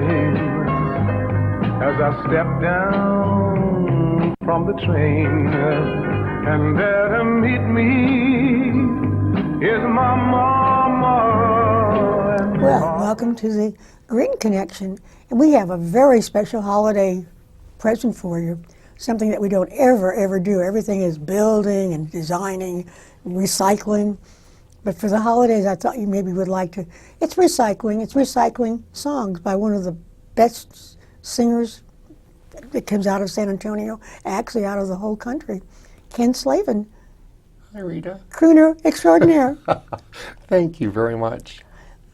flame as I step down from the train, and there to meet me is my mama. Well, welcome to the Green Connection, and we have a very special holiday present for you, something that we don't ever do. Everything is building and designing and recycling. But for the holidays, I thought you maybe would like to. It's recycling songs by one of the best singers that comes out of San Antonio, actually out of the whole country, Ken Slavin. Hi, Rita. Crooner extraordinaire. Thank you very much.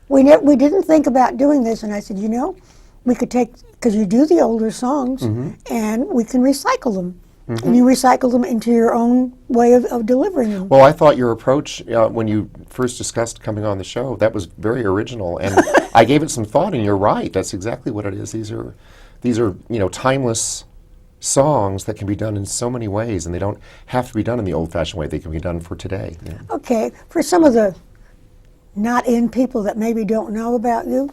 We didn't think about doing this, and I said, you know, we could take, because you do the older songs, and we can recycle them. And you recycle them into your own way of delivering them. Well, I thought your approach, when you first discussed coming on the show, that was very original, and I gave it some thought, and you're right. That's exactly what it is. These are timeless songs that can be done in so many ways, and they don't have to be done in the old-fashioned way. They can be done for today. Yeah. Okay, for some of the not-in people that maybe don't know about you,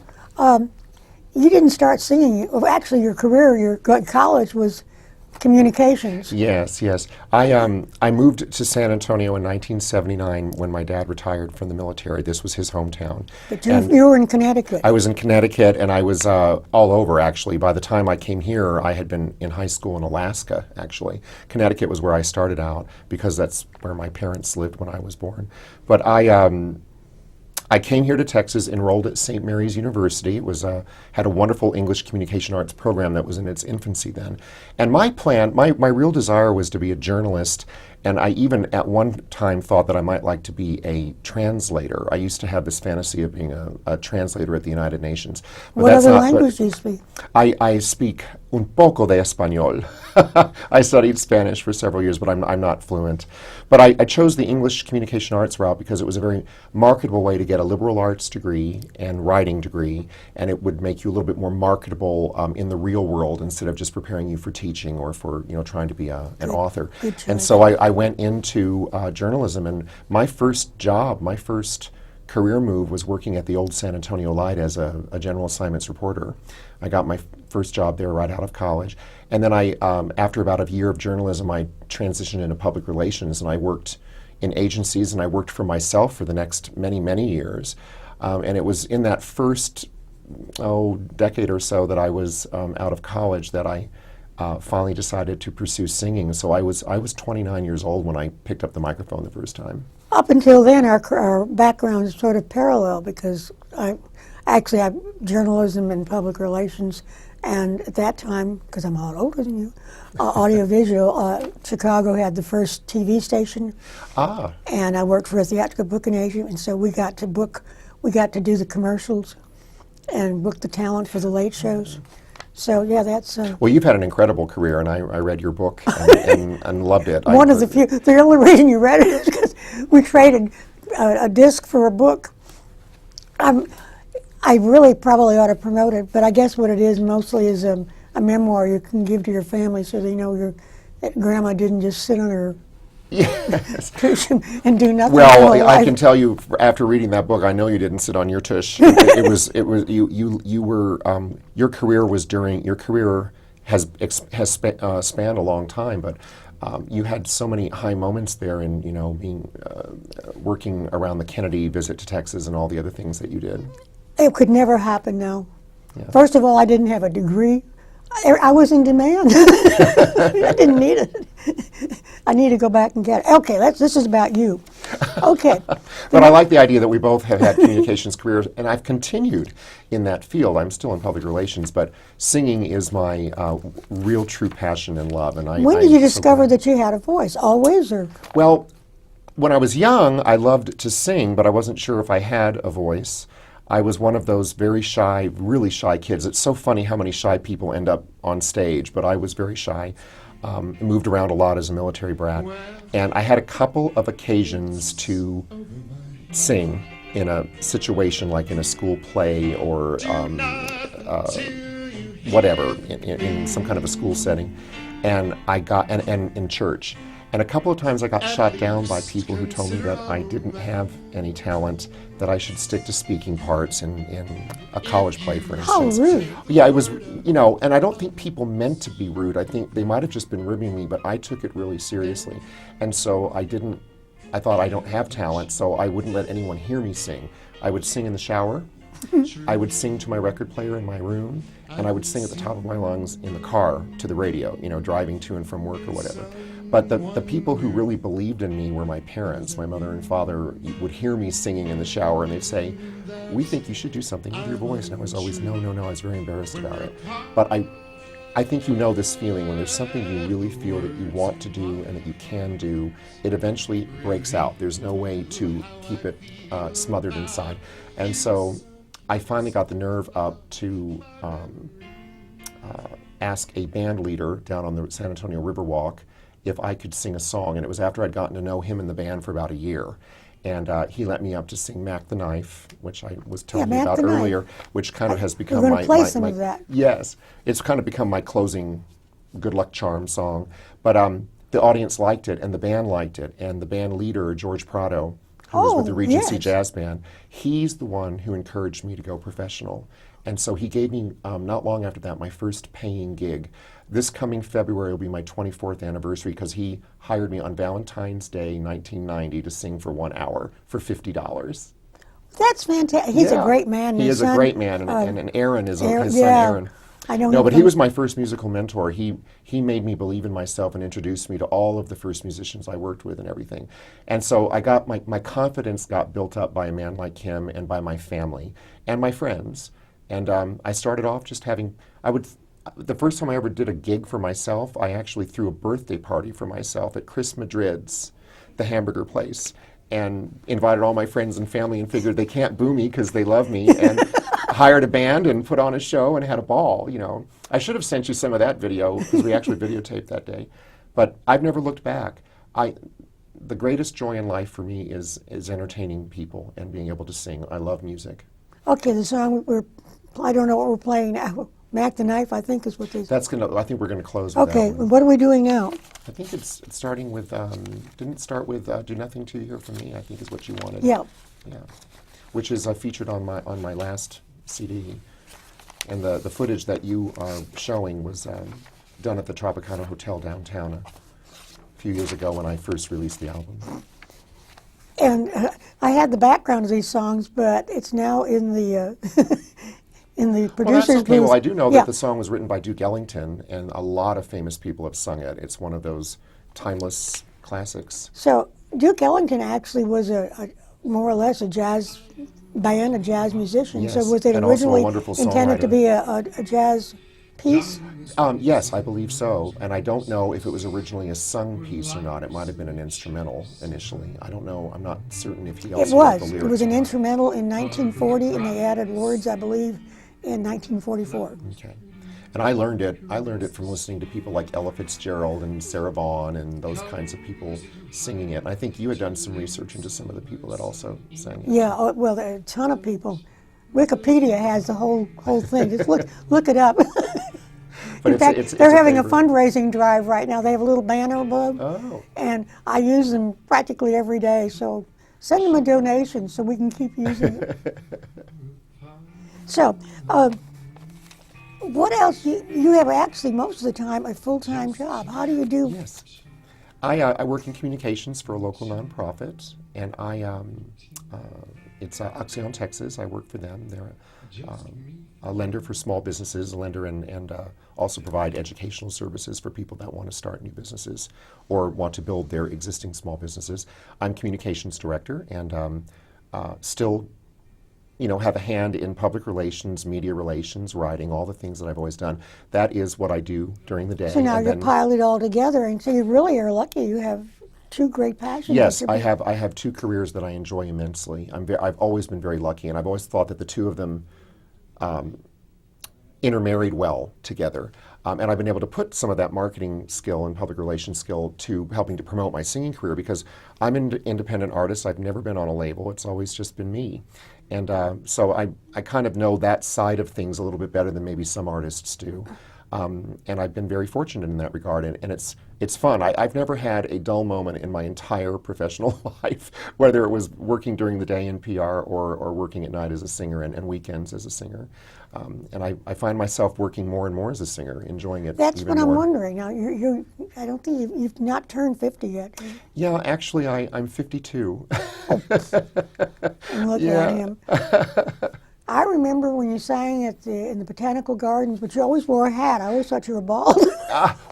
you didn't start singing. Well, actually, your career, your college was communications. Yes. I moved to San Antonio in 1979 when my dad retired from the military. This was his hometown. But you were in Connecticut. I was in Connecticut, and I was all over, actually. By the time I came here, I had been in high school in Alaska, actually. Connecticut was where I started out, because that's where my parents lived when I was born. But I came here to Texas, enrolled at St. Mary's University. It was had a wonderful English communication arts program that was in its infancy then. And my plan, my real desire was to be a journalist, and I even at one time thought that I might like to be a translator. I used to have this fantasy of being a translator at the United Nations. But what other language do you speak? I speak un poco de español. I studied Spanish for several years, but I'm not fluent. But I chose the English communication arts route because it was a very marketable way to get a liberal arts degree and writing degree, and it would make you a little bit more marketable in the real world instead of just preparing you for teaching or for trying to be an author. And so I went into journalism, and my first job, my first career move was working at the old San Antonio Light as a general assignments reporter. I got my first job there right out of college. And then after about a year of journalism, I transitioned into public relations, and I worked in agencies, and I worked for myself for the next many years. And it was in that first decade or so that I was out of college that I finally decided to pursue singing. So I was 29 years old when I picked up the microphone the first time. Up until then, our background is sort of parallel, because I have journalism and public relations, and at that time, because I'm a lot older than you, audiovisual, Chicago had the first TV station, and I worked for a theatrical booking agent, and so we got to do the commercials and book the talent for the late shows. So yeah, that's. Well, you've had an incredible career, and I read your book and loved it. One of the few. The only reason you read it is because we traded a disc for a book. I really probably ought to promote it, but I guess what it is mostly is a memoir you can give to your family, so they know that Grandma didn't just sit on her cushion and do nothing. Well, I can tell you after reading that book, I know you didn't sit on your tush. It was you were your career has spanned a long time, but you had so many high moments there, in being working around the Kennedy visit to Texas and all the other things that you did. It could never happen now. Yeah. First of all, I didn't have a degree. I was in demand. I didn't need it. I need to go back and get it. Okay, this is about you. Okay. But I like the idea that we both have had communications careers, and I've continued in that field. I'm still in public relations, but singing is my real true passion and love. And when did you discover that you had a voice? Always, or? Well, when I was young, I loved to sing, but I wasn't sure if I had a voice. I was one of those very shy, really shy kids. It's so funny how many shy people end up on stage, but I was very shy. Moved around a lot as a military brat. And I had a couple of occasions to sing in a situation like in a school play or whatever, in some kind of a school setting. And I got, and in church. And a couple of times I got shot down by people who told me that I didn't have any talent, that I should stick to speaking parts in a college play, for instance. How rude. Yeah, it was, and I don't think people meant to be rude. I think they might have just been ribbing me, but I took it really seriously. And so I thought I don't have talent, so I wouldn't let anyone hear me sing. I would sing in the shower, I would sing to my record player in my room, and I would sing at the top of my lungs in the car to the radio, driving to and from work or whatever. But the people who really believed in me were my parents. My mother and father would hear me singing in the shower, and they'd say, "We think you should do something with your voice." And I was always, no. I was very embarrassed about it. But I think this feeling when there's something you really feel that you want to do and that you can do, it eventually breaks out. There's no way to keep it smothered inside. And so I finally got the nerve up to ask a band leader down on the San Antonio Riverwalk if I could sing a song. And it was after I'd gotten to know him and the band for about a year. And he let me up to sing Mac the Knife, which I was telling you about earlier, which kind of has become We're going to play some of that. Yes, it's kind of become my closing good luck charm song. But the audience liked it, and the band liked it, and the band leader, George Prado, who was with the Regency Jazz Band, he's the one who encouraged me to go professional. And so he gave me, not long after that, my first paying gig. This coming February will be my 24th anniversary because he hired me on Valentine's Day, 1990, to sing for 1 hour for $50. That's fantastic. He's a great man. He is a great man, and Aaron is his son, Aaron. I don't know. No, but he was my first musical mentor. He made me believe in myself and introduced me to all of the first musicians I worked with and everything. And so I got my confidence got built up by a man like him and by my family and my friends. And I started off just the first time I ever did a gig for myself, I actually threw a birthday party for myself at Chris Madrid's, the hamburger place, and invited all my friends and family and figured they can't boo me because they love me, and hired a band and put on a show and had a ball, I should have sent you some of that video because we actually videotaped that day. But I've never looked back. The greatest joy in life for me is entertaining people and being able to sing. I love music. Okay, the song I don't know what we're playing now. Mac the Knife, I think, is what they say. I think we're going to close with Okay, that one. what are we doing now? I think it's starting with, didn't it start with Do Nothing to You Hear From Me, I think is what you wanted. Yeah. Yeah. Which is featured on my last CD. And the footage that you are showing was done at the Tropicana Hotel downtown a few years ago when I first released the album. And I had the background of these songs, but it's now in the in the producer's Well, that's okay. booth. Well, I do know that the song was written by Duke Ellington, and a lot of famous people have sung it. It's one of those timeless classics. So Duke Ellington actually was a more or less a jazz band, a jazz musician. Yes, So was it and also a originally wonderful intended to songwriter. be a jazz piece? Yes, I believe so. And I don't know if it was originally a sung piece or not. It might have been an instrumental initially. I don't know. I'm not certain if he also wrote the lyrics. It was an instrumental in 1940, and they added words, I believe, in 1944. Okay. And I learned it from listening to people like Ella Fitzgerald and Sarah Vaughan and those kinds of people singing it. And I think you had done some research into some of the people that also sang it. Yeah, well, there are a ton of people. Wikipedia has the whole thing. Just look it up. But in fact, it's they're having a favorite. fundraising drive right now. They have a little banner above, Oh. and I use them practically every day. So send them a donation so we can keep using it. So, what else? You have actually most of the time a full-time job. How do you do? Yes. I work in communications for a local nonprofit, and it's Oxyon, Texas. I work for them. They're a lender for small businesses, a lender and also provide educational services for people that want to start new businesses or want to build their existing small businesses. I'm communications director and still have a hand in public relations, media relations, writing, all the things that I've always done. That is what I do during the day. So now and you're then- piled it all together, and so you really are lucky. You have two great passions. Yes, I have two careers that I enjoy immensely. I've always been very lucky, and I've always thought that the two of them intermarried well together. And I've been able to put some of that marketing skill and public relations skill to helping to promote my singing career because I'm an independent artist. I've never been on a label. It's always just been me. And so I kind of know that side of things a little bit better than maybe some artists do. And I've been very fortunate in that regard, and it's fun. I've never had a dull moment in my entire professional life, whether it was working during the day in PR or working at night as a singer and weekends as a singer. And I find myself working more and more as a singer, enjoying it. That's even what I'm more. wondering. Now, I don't think you've not turned 50 yet. Yeah, actually, I'm 52. And look Yeah. at him. I remember when you sang in the botanical gardens, but you always wore a hat. I always thought you were bald.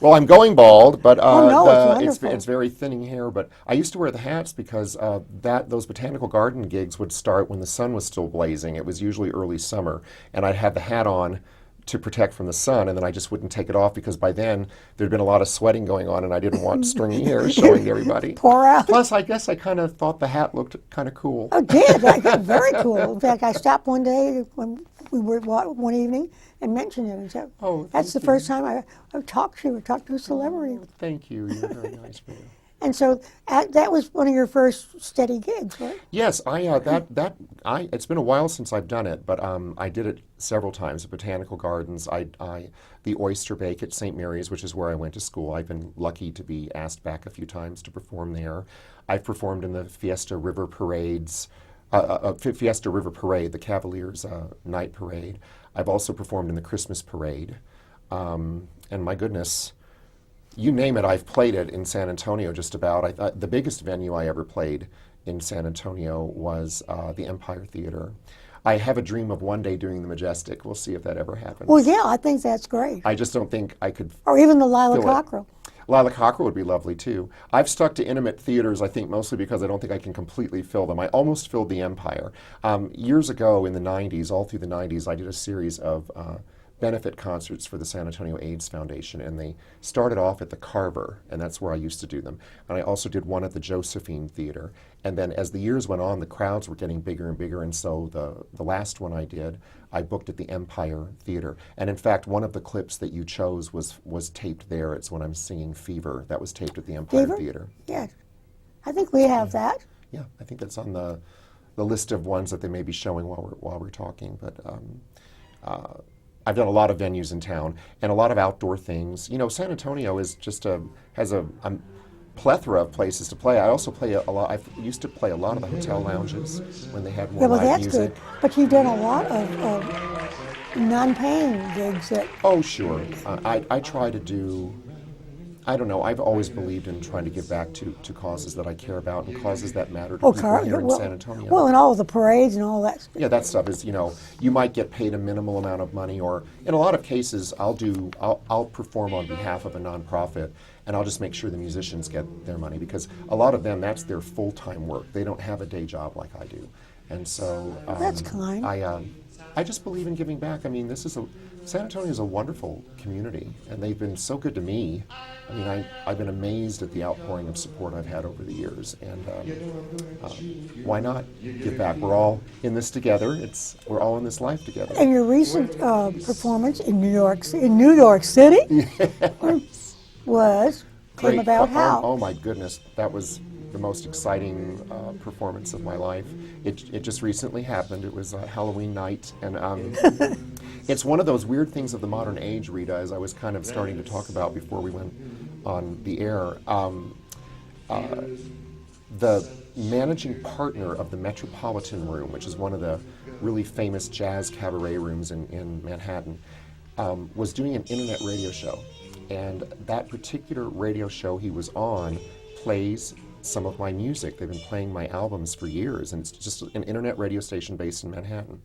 Well, I'm going bald, but Oh, no, it's wonderful. it's very thinning hair. But I used to wear the hats because those botanical garden gigs would start when the sun was still blazing. It was usually early summer, and I'd have the hat on to protect from the sun, and then I just wouldn't take it off because by then there'd been a lot of sweating going on, and I didn't want stringy hair showing to everybody. Pour out. Plus, I guess I kind of thought the hat looked kind of cool. Oh, did. Very cool. In fact, I stopped one day when we were one evening and mentioned it and said, Oh, that's the thank first time I talked to a celebrity. Thank you. You're very nice for you. And so that was one of your first steady gigs, right? Yes, it's been a while since I've done it, but I did it several times. The Botanical Gardens, the Oyster Bake at St. Mary's, which is where I went to school. I've been lucky to be asked back a few times to perform there. I've performed in the Fiesta River Parades, Fiesta River Parade, the Cavaliers' night parade. I've also performed in the Christmas Parade, and my goodness. You name it, I've played it in San Antonio just about. The biggest venue I ever played in San Antonio was the Empire Theater. I have a dream of one day doing the Majestic. We'll see if that ever happens. Well, yeah, I think that's great. I just don't think I could. Or even the Lila fill it. Cockerel. Lila Cockerel would be lovely too. I've stuck to intimate theaters, I think, mostly because I don't think I can completely fill them. I almost filled the Empire. Years ago in the 90s, all through the 90s, I did a series of benefit concerts for the San Antonio AIDS Foundation, and they started off at the Carver, and that's where I used to do them. And I also did one at the Josephine Theater. And then as the years went on, the crowds were getting bigger and bigger, and so the last one I did, I booked at the Empire Theater. And in fact, one of the clips that you chose was taped there. It's when I'm singing Fever. That was taped at the Empire Fever? Theater. Yeah. I think we have that. Yeah, I think that's on the list of ones that they may be showing while we're talking. But I've done a lot of venues in town and a lot of outdoor things. You know, San Antonio is just has a plethora of places to play. I also play a lot. I used to play a lot of the hotel lounges when they had more Yeah, well, live that's music. good. But you've done a lot of non-paying gigs that. Oh, sure. I try to do. I don't know. I've always believed in trying to give back to causes that I care about and causes that matter to people here in San Antonio. Well, and all the parades and all that stuff. Yeah, that stuff is, you might get paid a minimal amount of money, or in a lot of cases, I'll perform on behalf of a nonprofit, and I'll just make sure the musicians get their money, because a lot of them, that's their full-time work. They don't have a day job like I do, and so That's kind. I just believe in giving back. I mean, San Antonio is a wonderful community, and they've been so good to me. I mean, I've been amazed at the outpouring of support I've had over the years, and why not give back? We're all in this together. We're all in this life together. And your recent performance in New York City came about how? Oh my goodness, that was the most exciting performance of my life. It just recently happened. It was Halloween night, and it's one of those weird things of the modern age, Rita, as I was kind of starting to talk about before we went on the air. The managing partner of the Metropolitan Room, which is one of the really famous jazz cabaret rooms in Manhattan, was doing an internet radio show. And that particular radio show he was on plays some of my music. They've been playing my albums for years, and it's just an internet radio station based in Manhattan.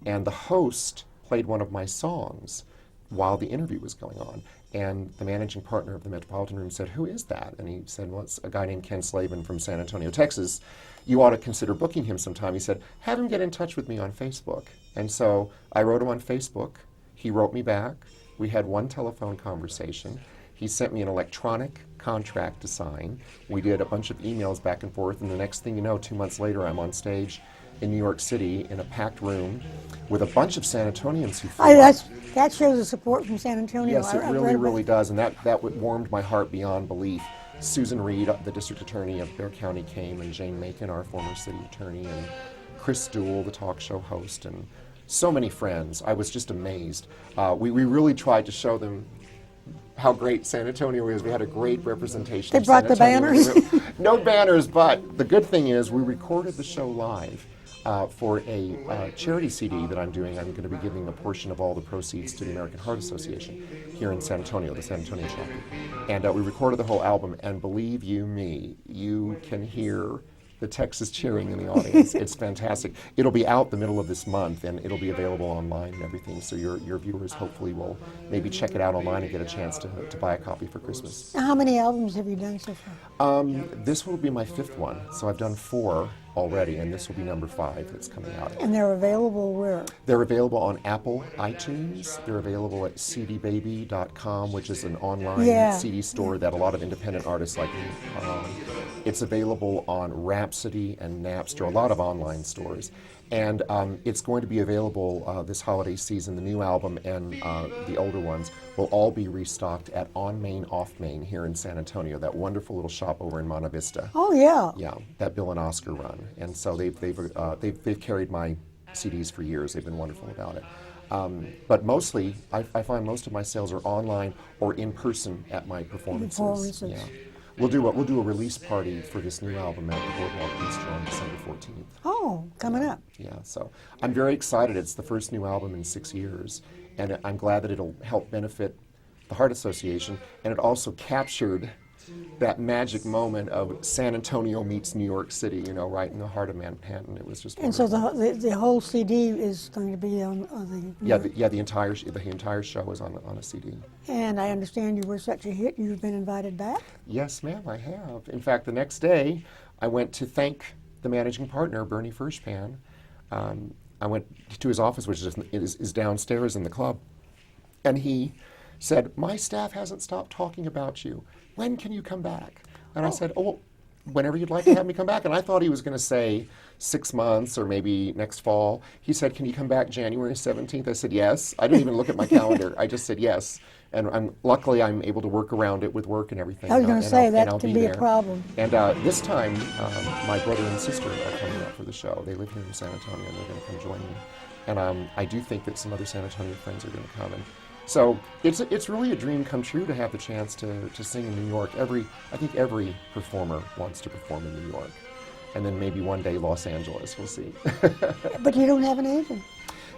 And the host played one of my songs while the interview was going on. And the managing partner of the Metropolitan Room said, "Who is that?" And he said, "Well, it's a guy named Ken Slavin from San Antonio, Texas. You ought to consider booking him sometime." He said, "Have him get in touch with me on Facebook." And so I wrote him on Facebook. He wrote me back. We had one telephone conversation. He sent me an electronic contract to sign. We did a bunch of emails back and forth, and the next thing you know, 2 months later, I'm on stage in New York City in a packed room with a bunch of San Antonians who flew up. That shows the support from San Antonio. Yes, it really does, and that warmed my heart beyond belief. Susan Reed, the district attorney of Bexar County, came, and Jane Macon, our former city attorney, and Chris Duell, the talk show host, and so many friends. I was just amazed. We really tried to show them how great San Antonio is. We had a great representation. They of brought San the Antonio. banners? No banners, but the good thing is we recorded the show live. For a charity CD that I'm doing. I'm going to be giving a portion of all the proceeds to the American Heart Association here in San Antonio, the San Antonio chapter. And we recorded the whole album, and believe you me, you can hear the Texas cheering in the audience. It's fantastic. It'll be out the middle of this month, and it'll be available online and everything, so your viewers hopefully will maybe check it out online and get a chance to buy a copy for Christmas. Now, how many albums have you done so far? This will be my 5th one, so I've done 4 already, and this will be number 5 that's coming out. And they're available where? They're available on Apple iTunes. They're available at cdbaby.com, which is an online CD store that a lot of independent artists like me are on. It's available on Rhapsody and Napster, a lot of online stores. And it's going to be available this holiday season. The new album and the older ones will all be restocked at On Main, Off Main here in San Antonio, that wonderful little shop over in Monte Vista. Oh, yeah. Yeah, that Bill and Oscar run. And so they've carried my CDs for years. They've been wonderful about it. But mostly, I find most of my sales are online or in person at my performances. Yeah. We'll do a release party for this new album at the Boardwalk Easter on December 14th. Oh, coming up. Yeah, so I'm very excited. It's the first new album in 6 years, and I'm glad that it'll help benefit the Heart Association, and it also captured that magic moment of San Antonio meets New York City, right in the heart of Manhattan. It was just wonderful. And so the whole CD is going to be on the... The entire show is on a CD. And I understand you were such a hit, you've been invited back? Yes, ma'am, I have. In fact, the next day, I went to thank the managing partner, Bernie Fershpan. I went to his office, which is downstairs in the club, and he said, "My staff hasn't stopped talking about you. When can you come back?" And I said, "Oh, well, whenever you'd like to have me come back." And I thought he was going to say 6 months or maybe next fall. He said, "Can you come back January 17th?" I said, "Yes." I didn't even look at my calendar. I just said yes. And luckily, I'm able to work around it with work and everything. I was going to say, that can be there. a problem. And this time, my brother and sister are coming out for the show. They live here in San Antonio, and they're going to come join me. And I do think that some other San Antonio friends are going to come. And so it's really a dream come true to have the chance to sing in New York. I think every performer wants to perform in New York. And then maybe one day Los Angeles, we'll see. But you don't have an agent.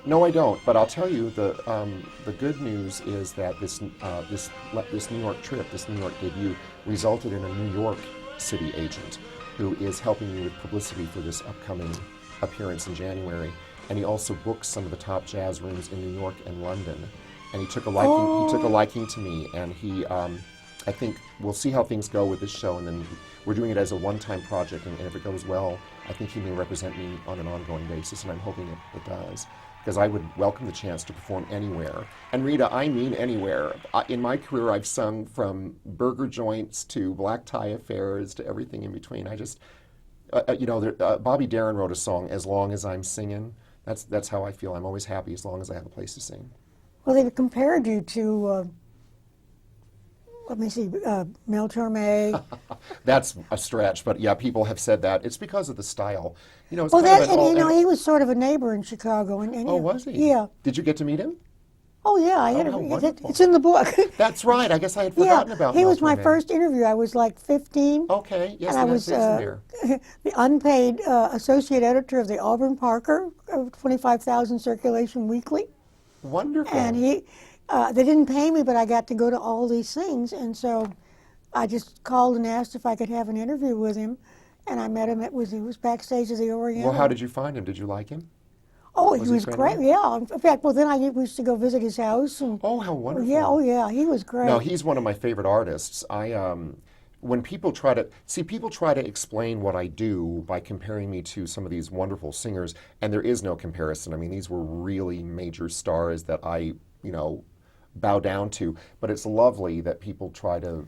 No, I don't. But I'll tell you, the good news is that this New York trip, this New York debut, resulted in a New York City agent who is helping me with publicity for this upcoming appearance in January. And he also booked some of the top jazz rooms in New York and London. And he took a liking to me, and he I think we'll see how things go with this show, and then we're doing it as a one-time project, and if it goes well, I think he may represent me on an ongoing basis, and I'm hoping it does, because I would welcome the chance to perform anywhere. And Rita, I mean anywhere. In my career, I've sung from burger joints to black tie affairs to everything in between. I just, Bobby Darin wrote a song, "As Long as I'm Singing." That's how I feel. I'm always happy as long as I have a place to sing. Well, they compared you to, Mel Torme. That's a stretch, but yeah, people have said that. It's because of the style. It's he was sort of a neighbor in Chicago. Was he? Yeah. Did you get to meet him? Oh, yeah, I had it's in the book. That's right. I guess I had forgotten about He Mel was my Torme. first interview. I was like 15. Okay, yes, and I was there. the unpaid associate editor of the Auburn Parker, 25,000 circulation weekly. Wonderful. And they didn't pay me, but I got to go to all these things. And so I just called and asked if I could have an interview with him. And I met him. He was backstage at the Oriental. Well, how did you find him? Did you like him? Oh, he was great. Yeah. In fact, then we used to go visit his house. And, oh, how wonderful. Yeah. Oh, yeah. He was great. No, he's one of my favorite artists. When people try to explain what I do by comparing me to some of these wonderful singers, and there is no comparison. I mean, these were really major stars that I, bow down to. But it's lovely that people try to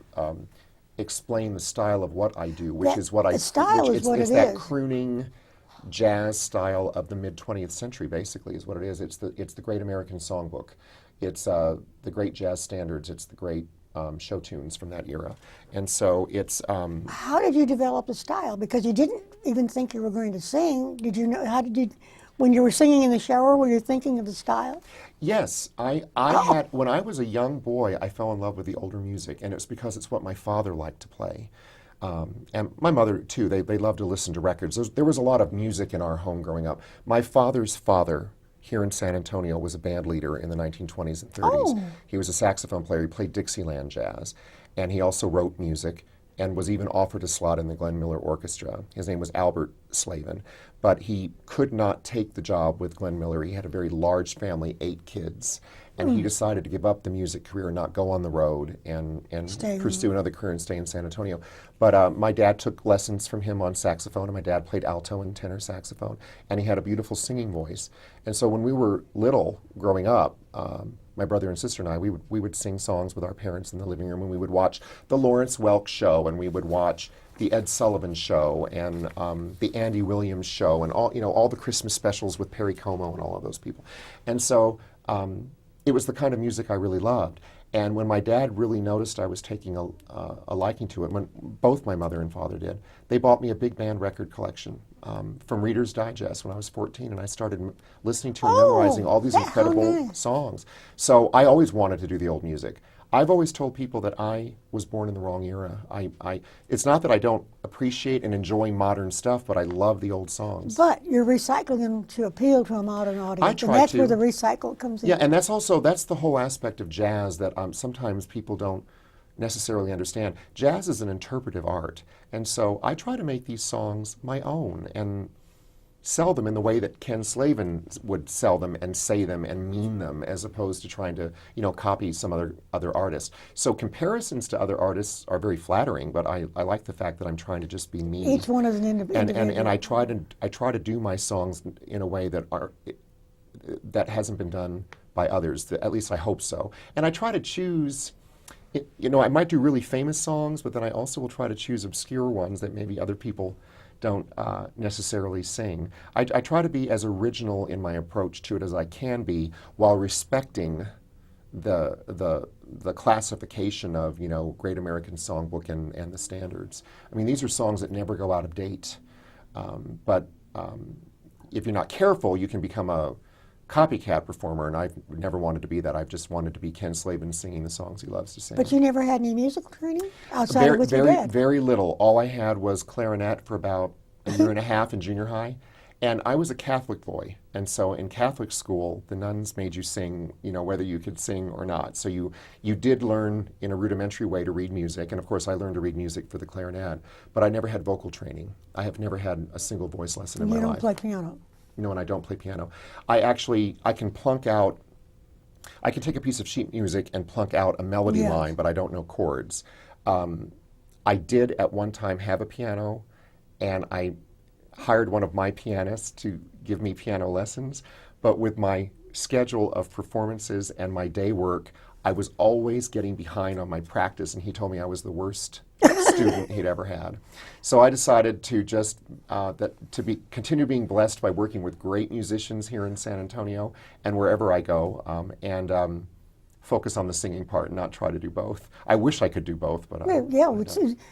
explain the style of what I do, which is what I. The style is what it is. It's that crooning jazz style of the mid-20th century, basically, is what it is. It's the Great American Songbook. It's the great jazz standards. It's the great show tunes from that era. And so it's... How did you develop the style? Because you didn't even think you were going to sing. Did you know, When you were singing in the shower, were you thinking of the style? Yes, I had, when I was a young boy, I fell in love with the older music, and it was because it's what my father liked to play. And my mother, too, they loved to listen to records. There was a lot of music in our home growing up. My father's father here in San Antonio was a band leader in the 1920s and 30s. Oh. He was a saxophone player. He played Dixieland jazz, and he also wrote music and was even offered a slot in the Glenn Miller Orchestra. His name was Albert Slavin, but he could not take the job with Glenn Miller. He had a very large family, 8 kids, and he decided to give up the music career and not go on the road and pursue another career and stay in San Antonio. But my dad took lessons from him on saxophone, and my dad played alto and tenor saxophone, and he had a beautiful singing voice. And so when we were little, growing up, my brother and sister and I, we would sing songs with our parents in the living room, and we would watch the Lawrence Welk Show, and we would watch the Ed Sullivan Show, and the Andy Williams Show, and all the Christmas specials with Perry Como and all of those people. And so it was the kind of music I really loved. And when my dad really noticed I was taking a liking to it, when both my mother and father did, they bought me a big band record collection from Reader's Digest when I was 14, and I started listening to and memorizing all these incredible songs. So I always wanted to do the old music. I've always told people that I was born in the wrong era. It's not that I don't appreciate and enjoy modern stuff, but I love the old songs. But you're recycling them to appeal to a modern audience. I try and that's to. where the recycle comes in. Yeah, and that's the whole aspect of jazz that sometimes people don't necessarily understand. Jazz is an interpretive art, and so I try to make these songs my own and sell them in the way that Ken Slavin would sell them and say them and mean them, as opposed to trying to copy some other artist. So comparisons to other artists are very flattering, but I like the fact that I'm trying to just be me. Each one is an individual. And I try to do my songs in a way that hasn't been done by others. At least I hope so. And I try to choose. I might do really famous songs, but then I also will try to choose obscure ones that maybe other people don't necessarily sing. I try to be as original in my approach to it as I can be, while respecting the classification of Great American Songbook and the standards. I mean, these are songs that never go out of date, but if you're not careful, you can become a copycat performer, and I've never wanted to be that. I've just wanted to be Ken Slavin singing the songs he loves to sing. But you never had any musical training outside of with your dad? Very little. All I had was clarinet for about a year and a half in junior high, and I was a Catholic boy, and so in Catholic school, the nuns made you sing, whether you could sing or not. So you did learn in a rudimentary way to read music, and of course I learned to read music for the clarinet, but I never had vocal training. I have never had a single voice lesson in my life. You don't play piano? And I don't play piano. I can plunk out, I can take a piece of sheet music and plunk out a melody line, but I don't know chords. I did at one time have a piano, and I hired one of my pianists to give me piano lessons, but with my schedule of performances and my day work, I was always getting behind on my practice, and he told me I was the worst student he'd ever had. So I decided to just continue being blessed by working with great musicians here in San Antonio and wherever I go, and focus on the singing part and not try to do both. I wish I could do both, but would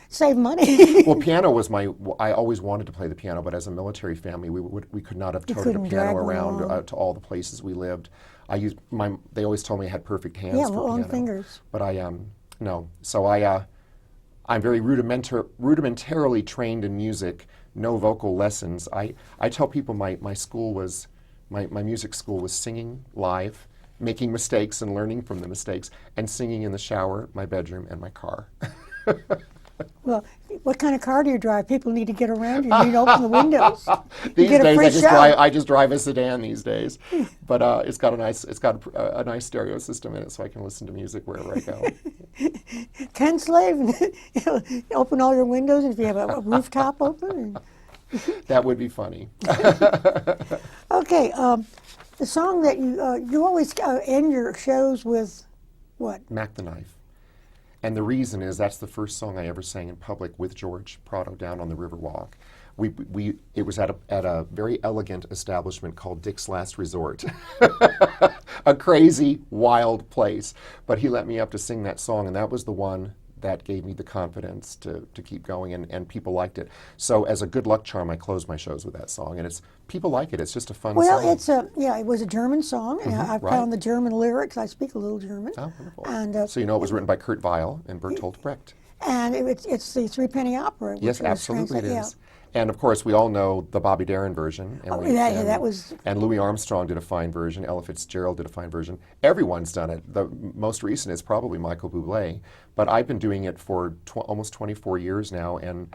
save money. Well, piano was I always wanted to play the piano, but as a military family, we could not have toted a piano around to all the places we lived. They always told me I had perfect hands for piano. Long fingers. But no. So I'm very rudimentarily trained in music, no vocal lessons. I tell people my school was, my music school was singing live, making mistakes and learning from the mistakes, and singing in the shower, my bedroom, and my car. Well, what kind of car do you drive? People need to get around you. You need to open the windows. These days, I just drive a sedan these days, but it's got a nice stereo system in it, so I can listen to music wherever I go. Ken Slavin, open all your windows if you have a rooftop open. That would be funny. Okay, the song that you always end your shows with, what? Mac the Knife. And the reason is that's the first song I ever sang in public with George Prado down on the Riverwalk. It was at a very elegant establishment called Dick's Last Resort, a crazy, wild place. But he let me up to sing that song, and that was the one that gave me the confidence to keep going, and people liked it. So as a good luck charm, I close my shows with that song, and people like it. It's just a fun Well, song. it was a German song, and I right. found the German lyrics. I speak a little German. Oh, wonderful. And, so you know it was written by Kurt Weill and Bertolt Brecht. And it's the Threepenny Opera. Which Yes, was absolutely it is. yeah. And of course, we all know the Bobby Darin version. And That was. And Louis Armstrong did a fine version. Ella Fitzgerald did a fine version. Everyone's done it. The most recent is probably Michael Bublé. But I've been doing it for almost 24 years now, and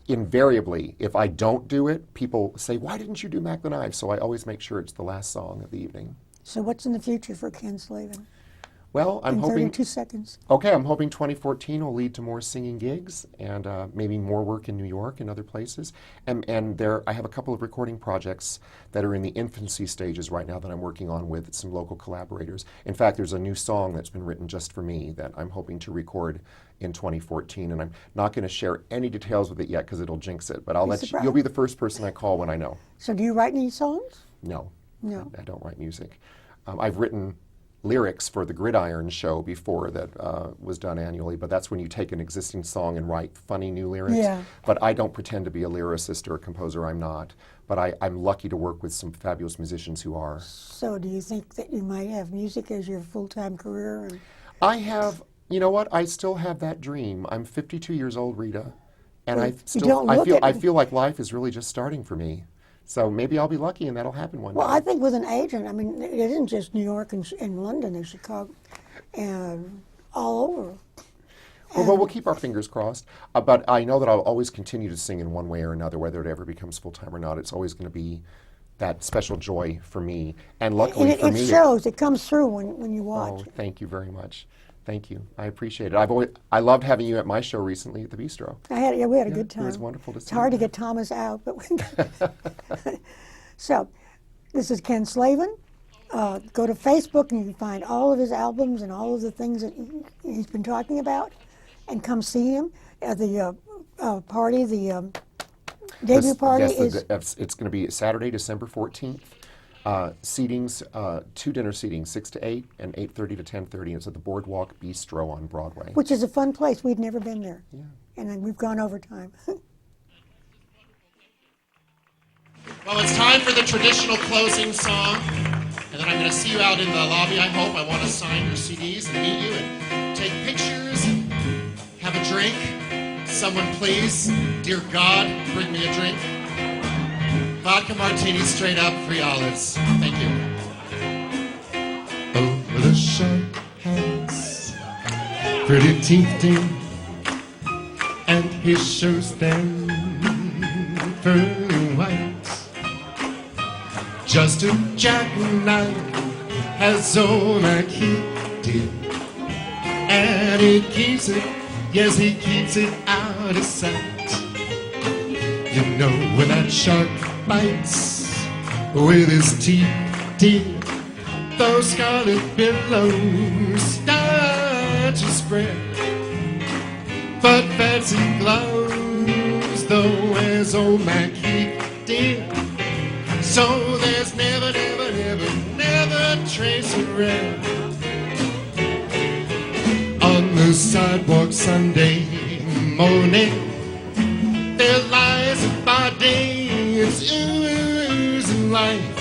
invariably, if I don't do it, people say, "Why didn't you do Mac the Knife?" So I always make sure it's the last song of the evening. So what's in the future for Ken Slavin? Well, I'm in hoping 32 seconds. Okay, I'm hoping 2014 will lead to more singing gigs and maybe more work in New York and other places. And I have a couple of recording projects that are in the infancy stages right now that I'm working on with some local collaborators. In fact, there's a new song that's been written just for me that I'm hoping to record in 2014, and I'm not going to share any details with it yet because it'll jinx it. But you'll be the first person I call when I know. So do you write any songs? No. No. I don't write music. I've written lyrics for the Gridiron show before that was done annually, but that's when you take an existing song and write funny new lyrics. Yeah. But I don't pretend to be a lyricist or a composer. I'm not. But I'm lucky to work with some fabulous musicians who are. So do you think that you might have music as your full-time career? I have, you know what? I still have that dream. I'm 52 years old, Rita, and I feel like life is really just starting for me. So maybe I'll be lucky and that'll happen one day. Well, I think with an agent, I mean, it isn't just New York and London and Chicago and all over. Well, we'll keep our fingers crossed. But I know that I'll always continue to sing in one way or another, whether it ever becomes full-time or not. It's always going to be that special joy for me. And luckily for me... It shows. It comes through when you watch. Oh, thank you very much. Thank you. I appreciate it. I loved having you at my show recently at the Bistro. We had a good time. It was wonderful to see you. It's hard to get Thomas out, but So, this is Ken Slavin. Go to Facebook and you can find all of his albums and all of the things that he's been talking about, and come see him at the party. The debut party it's going to be Saturday, December 14th. Seatings, 2 dinner seatings, 6 to 8 and 8:30 to 10:30. It's at the Boardwalk Bistro on Broadway. Which is a fun place. We'd never been there. Yeah. And then we've gone over time. Well, it's time for the traditional closing song. And then I'm going to see you out in the lobby, I hope. I want to sign your CDs and meet you and take pictures and have a drink. Someone please, dear God, bring me a drink. Vodka martini straight up, 3 olives. Thank you. Over the shark has pretty teeth, dear, and he shows them pearly white. Just a jackknife has all my key, dear, and he keeps it, yes, he keeps it out of sight. You know when that shark bites with his teeth, dear, those scarlet billows start to spread. But fancy gloves, though, as old Mac Heath, dear. So there's never, never, never, never a trace of red on the sidewalk Sunday morning. There lies a body, it's oozing life,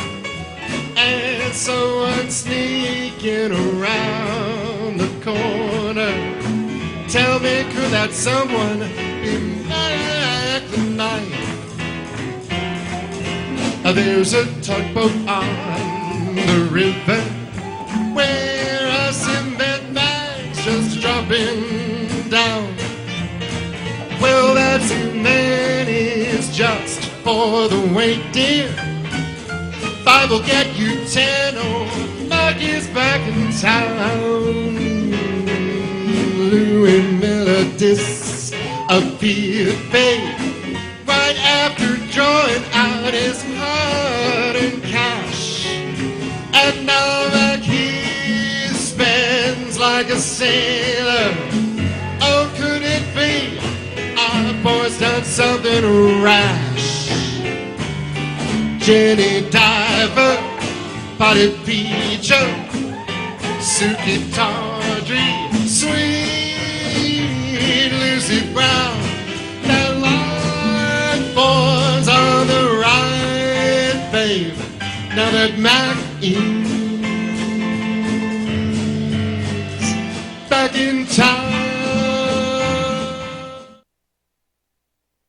and someone sneaking around the corner. Tell me, could that someone be Mac the Knife? There's a tugboat on the river where a cement bag's just dropping down. Well, that cement is just for the weight, dear. 5 will get you 10, oh, Mac is back in town. Louis Miller disappeared, babe, right after drawing out his heart in cash. And now that he spends like a sailor, oh, could it be our boy's done something rash? Jenny Diver, Potty Peacher, Suki Tawdry, Sweet back in town.